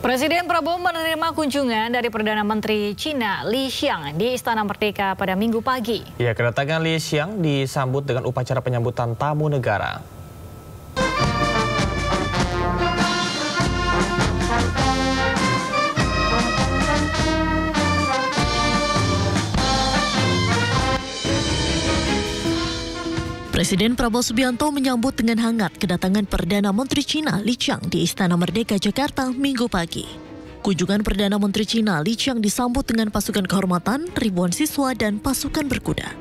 Presiden Prabowo menerima kunjungan dari Perdana Menteri Cina Li Qiang di Istana Merdeka pada Minggu pagi. Ya, kedatangan Li Qiang disambut dengan upacara penyambutan tamu negara. Presiden Prabowo Subianto menyambut dengan hangat kedatangan Perdana Menteri Cina Li Qiang di Istana Merdeka Jakarta Minggu pagi. Kunjungan Perdana Menteri Cina Li Qiang disambut dengan pasukan kehormatan, ribuan siswa dan pasukan berkuda.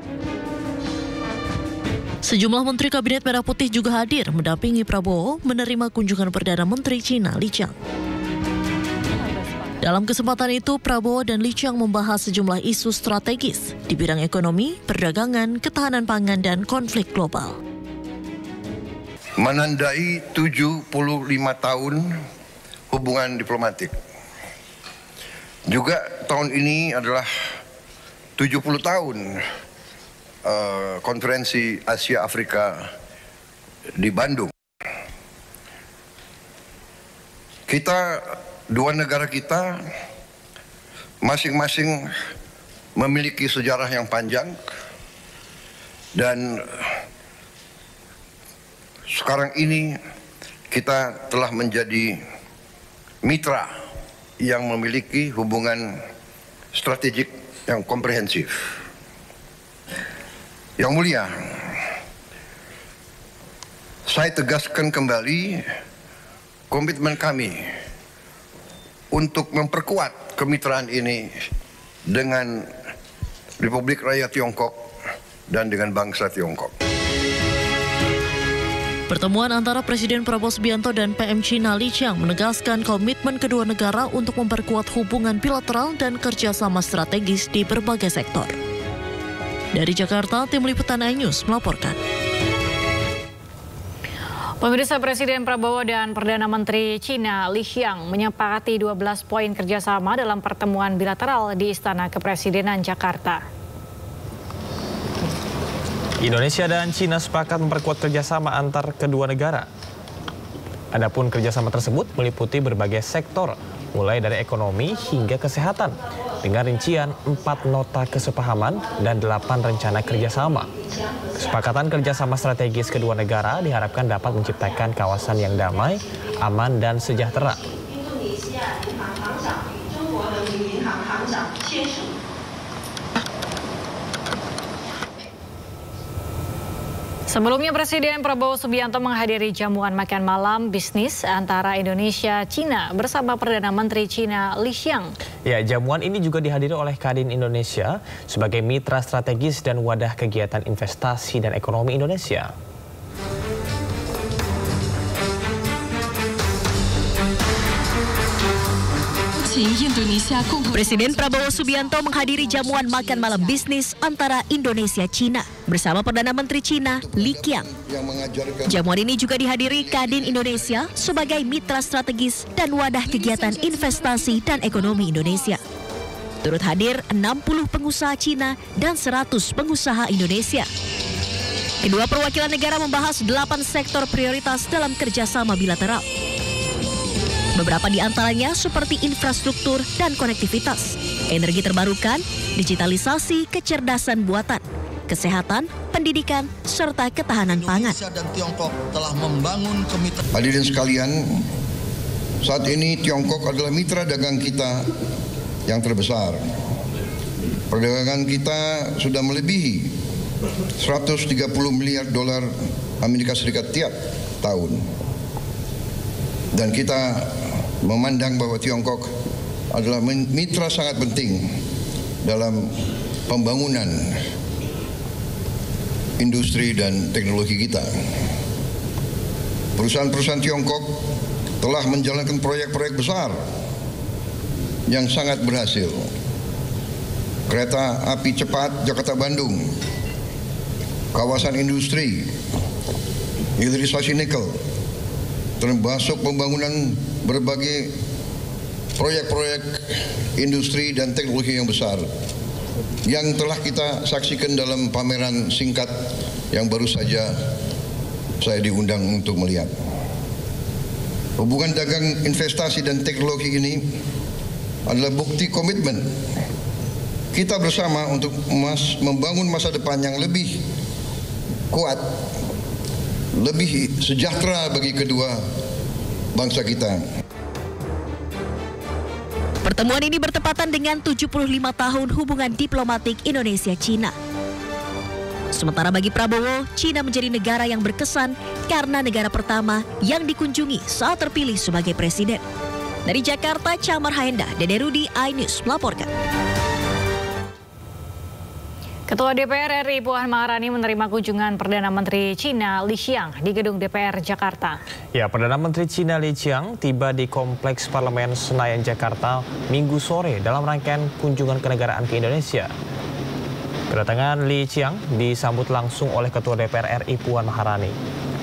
Sejumlah Menteri Kabinet Merah Putih juga hadir mendampingi Prabowo menerima kunjungan Perdana Menteri Cina Li Qiang. Dalam kesempatan itu, Prabowo dan Li Qiang membahas sejumlah isu strategis di bidang ekonomi, perdagangan, ketahanan pangan, dan konflik global. Menandai 75 tahun hubungan diplomatik. Juga tahun ini adalah 70 tahun konferensi Asia Afrika di Bandung. Dua negara kita masing-masing memiliki sejarah yang panjang dan sekarang ini kita telah menjadi mitra yang memiliki hubungan strategik yang komprehensif. Yang mulia, saya tegaskan kembali komitmen kami untuk memperkuat kemitraan ini dengan Republik Rakyat Tiongkok dan dengan bangsa Tiongkok. Pertemuan antara Presiden Prabowo Subianto dan PM Cina Li Qiang menegaskan komitmen kedua negara untuk memperkuat hubungan bilateral dan kerjasama strategis di berbagai sektor. Dari Jakarta, Tim Liputan iNews melaporkan. Pemirsa, Presiden Prabowo dan Perdana Menteri Cina Li Qiang menyepakati 12 poin kerjasama dalam pertemuan bilateral di Istana Kepresidenan Jakarta. Indonesia dan Cina sepakat memperkuat kerjasama antar kedua negara. Adapun kerjasama tersebut meliputi berbagai sektor, mulai dari ekonomi hingga kesehatan, dengan rincian 4 nota kesepahaman dan 8 rencana kerjasama. Kesepakatan kerjasama strategis kedua negara diharapkan dapat menciptakan kawasan yang damai, aman, dan sejahtera. Sebelumnya, Presiden Prabowo Subianto menghadiri jamuan makan malam bisnis antara Indonesia-Cina bersama Perdana Menteri Cina Li Qiang. Ya, jamuan ini juga dihadiri oleh Kadin Indonesia sebagai mitra strategis dan wadah kegiatan investasi dan ekonomi Indonesia. Presiden Prabowo Subianto menghadiri jamuan makan malam bisnis antara Indonesia-Cina bersama Perdana Menteri Cina Li Qiang. Jamuan ini juga dihadiri Kadin Indonesia sebagai mitra strategis dan wadah kegiatan investasi dan ekonomi Indonesia. Turut hadir 60 pengusaha Cina dan 100 pengusaha Indonesia. Kedua perwakilan negara membahas 8 sektor prioritas dalam kerjasama bilateral. Beberapa di antaranya seperti infrastruktur dan konektivitas, energi terbarukan, digitalisasi, kecerdasan buatan, kesehatan, pendidikan, serta ketahanan pangan. Hadirin sekalian, saat ini Tiongkok adalah mitra dagang kita yang terbesar. Perdagangan kita sudah melebihi 130 miliar dolar Amerika Serikat tiap tahun. Dan kita memandang bahwa Tiongkok adalah mitra sangat penting dalam pembangunan industri dan teknologi kita. Perusahaan-perusahaan Tiongkok telah menjalankan proyek-proyek besar yang sangat berhasil. Kereta api cepat Jakarta-Bandung, kawasan industri, hilirisasi nikel, termasuk pembangunan berbagai proyek-proyek industri dan teknologi yang besar yang telah kita saksikan dalam pameran singkat yang baru saja saya diundang untuk melihat. Hubungan dagang, investasi dan teknologi ini adalah bukti komitmen kita bersama untuk membangun masa depan yang lebih kuat, lebih sejahtera bagi kedua bangsa kita. Pertemuan ini bertepatan dengan 75 tahun hubungan diplomatik Indonesia-Cina. Sementara bagi Prabowo, Cina menjadi negara yang berkesan karena negara pertama yang dikunjungi saat terpilih sebagai presiden. Dari Jakarta, Chamar Haenda, Dede Rudi, iNews melaporkan. Ketua DPR RI Puan Maharani menerima kunjungan Perdana Menteri Cina Li Qiang di gedung DPR Jakarta. Ya, Perdana Menteri Cina Li Qiang tiba di Kompleks Parlemen Senayan Jakarta Minggu sore dalam rangkaian kunjungan kenegaraan ke Indonesia. Kedatangan Li Qiang disambut langsung oleh Ketua DPR RI Puan Maharani.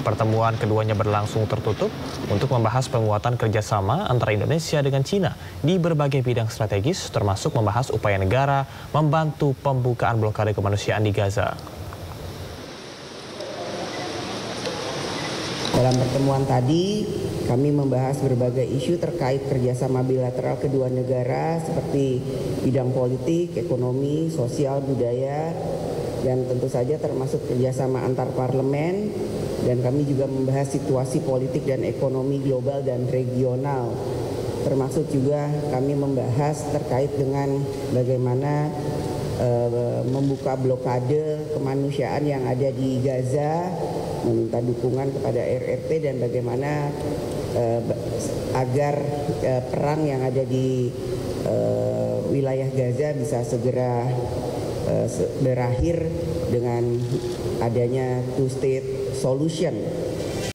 Pertemuan keduanya berlangsung tertutup untuk membahas penguatan kerjasama antara Indonesia dengan Cina di berbagai bidang strategis, termasuk membahas upaya negara membantu pembukaan blokade kemanusiaan di Gaza. Dalam pertemuan tadi, kami membahas berbagai isu terkait kerjasama bilateral kedua negara seperti bidang politik, ekonomi, sosial, budaya, dan tentu saja termasuk kerjasama antar parlemen. Dan kami juga membahas situasi politik dan ekonomi global dan regional. Termasuk juga kami membahas terkait dengan bagaimana membuka blokade kemanusiaan yang ada di Gaza, meminta dukungan kepada RRT dan bagaimana agar perang yang ada di wilayah Gaza bisa segera berakhir dengan adanya two-state solution.